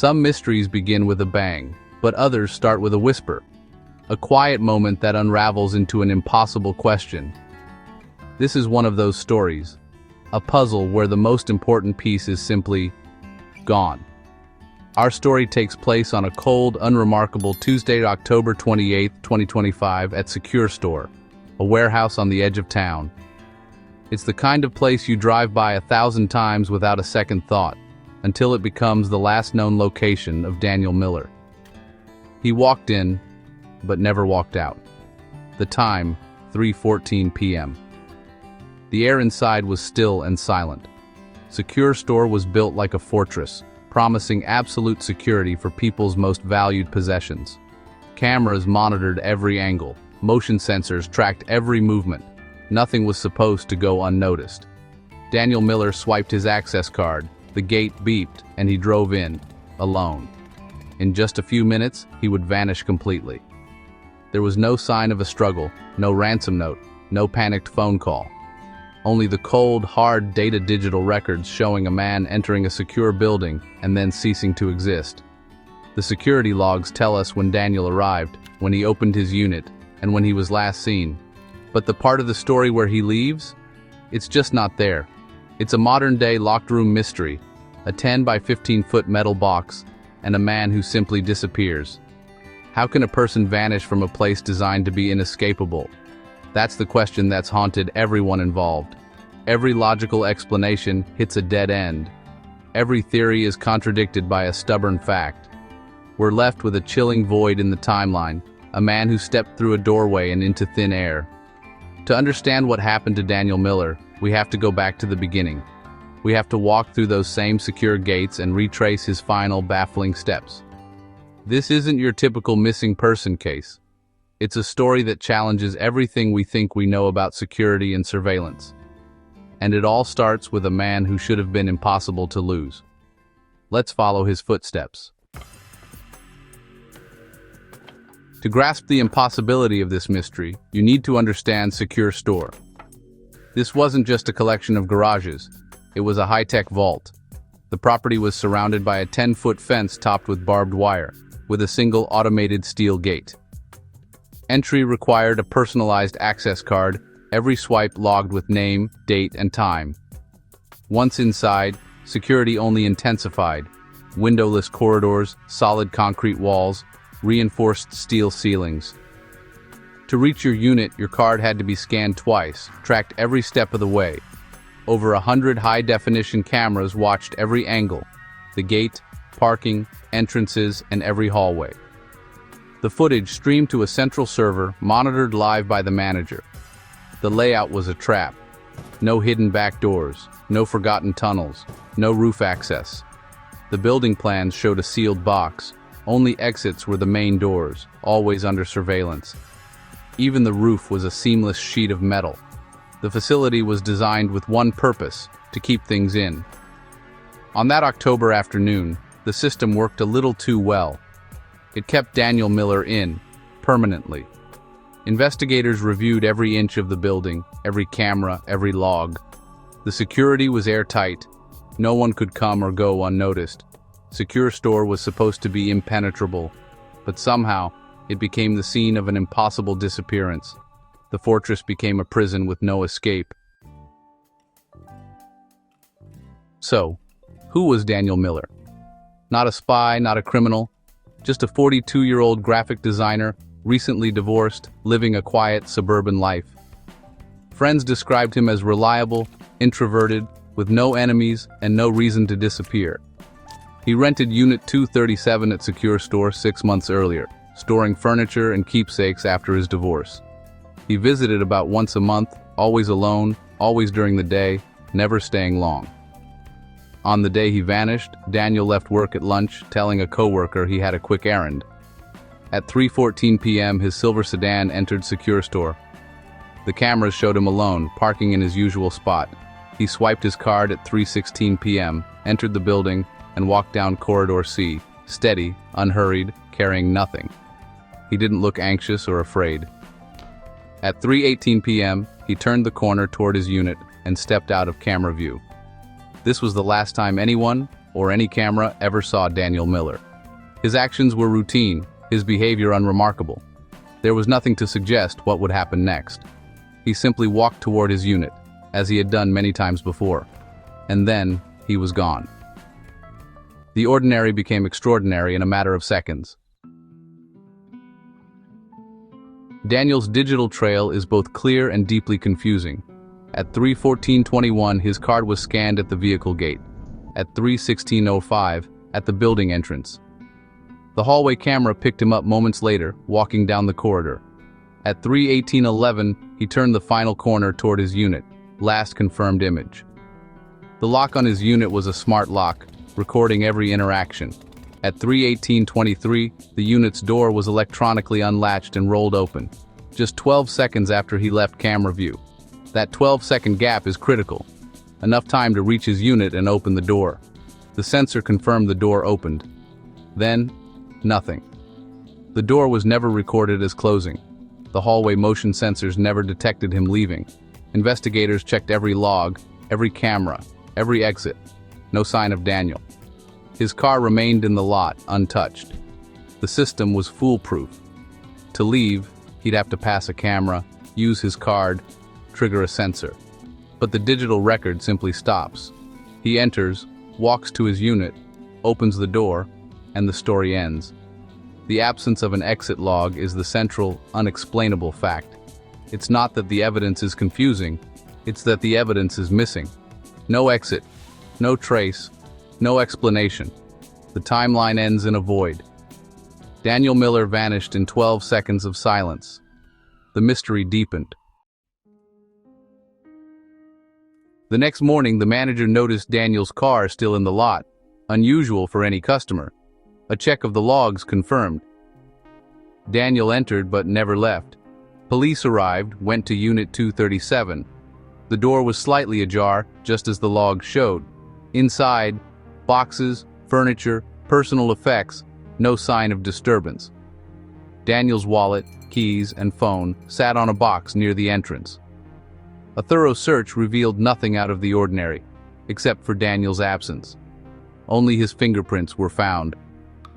Some mysteries begin with a bang, but others start with a whisper. A quiet moment that unravels into an impossible question. This is one of those stories. A puzzle where the most important piece is simply gone. Our story takes place on a cold, unremarkable Tuesday, October 28, 2025 at Secure Store, a warehouse on the edge of town. It's the kind of place you drive by 1,000 times without a second thought, until it becomes the last known location of Daniel Miller. He walked in, but never walked out. The time, 3:14 p.m. The air inside was still and silent. Secure Store was built like a fortress, promising absolute security for people's most valued possessions. Cameras monitored every angle, motion sensors tracked every movement. Nothing was supposed to go unnoticed. Daniel Miller swiped his access card, the gate beeped, and he drove in, alone. In just a few minutes, he would vanish completely. There was no sign of a struggle, no ransom note, no panicked phone call. Only the cold, hard data digital records showing a man entering a secure building and then ceasing to exist. The security logs tell us when Daniel arrived, when he opened his unit, and when he was last seen. But the part of the story where he leaves? It's just not there. It's a modern-day locked room mystery, a 10 by 15-foot metal box, and a man who simply disappears. How can a person vanish from a place designed to be inescapable? That's the question that's haunted everyone involved. Every logical explanation hits a dead end. Every theory is contradicted by a stubborn fact. We're left with a chilling void in the timeline, a man who stepped through a doorway and into thin air. To understand what happened to Daniel Miller, we have to go back to the beginning. We have to walk through those same secure gates and retrace his final, baffling steps. This isn't your typical missing person case. It's a story that challenges everything we think we know about security and surveillance. And it all starts with a man who should have been impossible to lose. Let's follow his footsteps. To grasp the impossibility of this mystery, you need to understand Secure Store. This wasn't just a collection of garages, it was a high-tech vault. The property was surrounded by a 10-foot fence topped with barbed wire, with a single automated steel gate. Entry required a personalized access card, every swipe logged with name, date, and time. Once inside, security only intensified. Windowless corridors, solid concrete walls, reinforced steel ceilings. To reach your unit, your card had to be scanned twice, tracked every step of the way. Over 100 high-definition cameras watched every angle, the gate, parking, entrances, and every hallway. The footage streamed to a central server, monitored live by the manager. The layout was a trap. No hidden back doors, no forgotten tunnels, no roof access. The building plans showed a sealed box. Only exits were the main doors, always under surveillance. Even the roof was a seamless sheet of metal. The facility was designed with one purpose, to keep things in. On that October afternoon, the system worked a little too well. It kept Daniel Miller in, permanently. Investigators reviewed every inch of the building, every camera, every log. The security was airtight. No one could come or go unnoticed. Secure Store was supposed to be impenetrable, but somehow, it became the scene of an impossible disappearance. The fortress became a prison with no escape. So, who was Daniel Miller? Not a spy, not a criminal, just a 42-year-old graphic designer, recently divorced, living a quiet suburban life. Friends described him as reliable, introverted, with no enemies and no reason to disappear. He rented Unit 237 at Secure Store 6 months earlier, storing furniture and keepsakes after his divorce. He visited about once a month, always alone, always during the day, never staying long. On the day he vanished, Daniel left work at lunch, telling a coworker he had a quick errand. At 3:14 p.m., his silver sedan entered Secure Store. The cameras showed him alone, parking in his usual spot. He swiped his card at 3:16 p.m., entered the building, and walked down Corridor C, steady, unhurried, carrying nothing. He didn't look anxious or afraid. At 3:18 p.m., he turned the corner toward his unit and stepped out of camera view. This was the last time anyone, or any camera ever saw Daniel Miller. His actions were routine, his behavior unremarkable. There was nothing to suggest what would happen next. He simply walked toward his unit, as he had done many times before. And then, he was gone. The ordinary became extraordinary in a matter of seconds. Daniel's digital trail is both clear and deeply confusing. At 3:14:21, his card was scanned at the vehicle gate. At 3:16:05, at the building entrance. The hallway camera picked him up moments later, walking down the corridor. At 3:18:11, he turned the final corner toward his unit, last confirmed image. The lock on his unit was a smart lock, recording every interaction. At 3:18:23, the unit's door was electronically unlatched and rolled open, just 12 seconds after he left camera view. That 12-second gap is critical, enough time to reach his unit and open the door. The sensor confirmed the door opened. Then, nothing. The door was never recorded as closing. The hallway motion sensors never detected him leaving. Investigators checked every log, every camera, every exit. No sign of Daniel. His car remained in the lot, untouched. The system was foolproof. To leave, he'd have to pass a camera, use his card, trigger a sensor. But the digital record simply stops. He enters, walks to his unit, opens the door, and the story ends. The absence of an exit log is the central, unexplainable fact. It's not that the evidence is confusing, it's that the evidence is missing. No exit, no trace, no explanation. The timeline ends in a void. Daniel Miller vanished in 12 seconds of silence. The mystery deepened. The next morning, the manager noticed Daniel's car still in the lot, unusual for any customer. A check of the logs confirmed. Daniel entered but never left. Police arrived, went to Unit 237. The door was slightly ajar, just as the logs showed. Inside, boxes, furniture, personal effects, no sign of disturbance. Daniel's wallet, keys, and phone sat on a box near the entrance. A thorough search revealed nothing out of the ordinary, except for Daniel's absence. Only his fingerprints were found.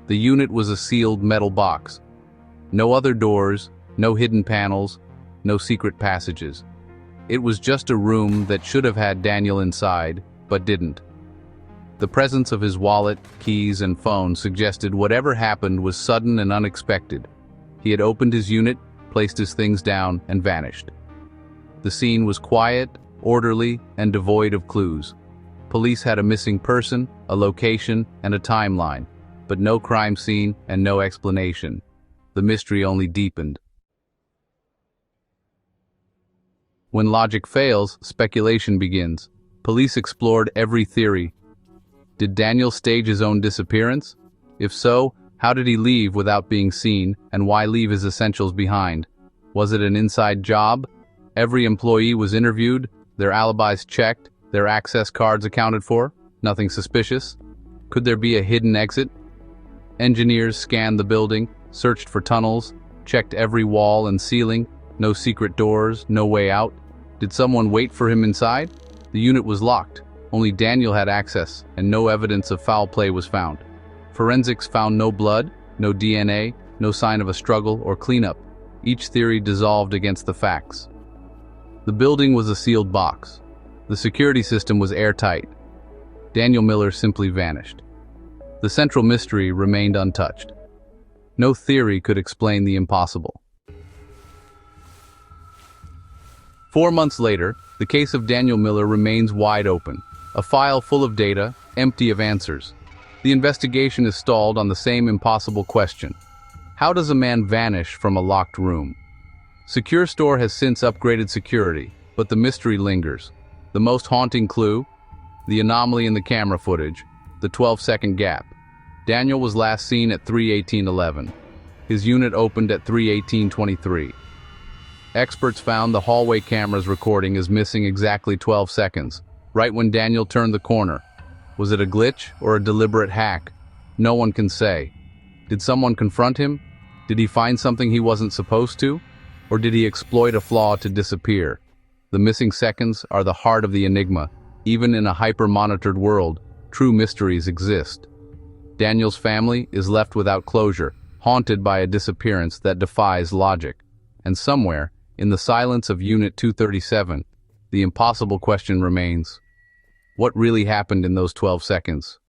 The unit was a sealed metal box. No other doors, no hidden panels, no secret passages. It was just a room that should have had Daniel inside, but didn't. The presence of his wallet, keys, and phone suggested whatever happened was sudden and unexpected. He had opened his unit, placed his things down, and vanished. The scene was quiet, orderly, and devoid of clues. Police had a missing person, a location, and a timeline, but no crime scene and no explanation. The mystery only deepened. When logic fails, speculation begins. Police explored every theory. Did Daniel stage his own disappearance? If so, how did he leave without being seen, and why leave his essentials behind? Was it an inside job? Every employee was interviewed, their alibis checked, their access cards accounted for. Nothing suspicious. Could there be a hidden exit? Engineers scanned the building, searched for tunnels, checked every wall and ceiling. No secret doors, no way out. Did someone wait for him inside? The unit was locked. Only Daniel had access, and no evidence of foul play was found. Forensics found no blood, no DNA, no sign of a struggle or cleanup. Each theory dissolved against the facts. The building was a sealed box. The security system was airtight. Daniel Miller simply vanished. The central mystery remained untouched. No theory could explain the impossible. 4 months later, the case of Daniel Miller remains wide open, a file full of data, empty of answers. The investigation is stalled on the same impossible question. How does a man vanish from a locked room? SecureStore has since upgraded security, but the mystery lingers. The most haunting clue? The anomaly in the camera footage, the 12-second gap. Daniel was last seen at 3:18:11. His unit opened at 3:18:23. Experts found the hallway camera's recording is missing exactly 12 seconds, right when Daniel turned the corner. Was it a glitch or a deliberate hack? No one can say. Did someone confront him? Did he find something he wasn't supposed to? Or did he exploit a flaw to disappear? The missing seconds are the heart of the enigma. Even in a hyper-monitored world, true mysteries exist. Daniel's family is left without closure, haunted by a disappearance that defies logic. And somewhere, in the silence of Unit 237, the impossible question remains: what really happened in those 12 seconds?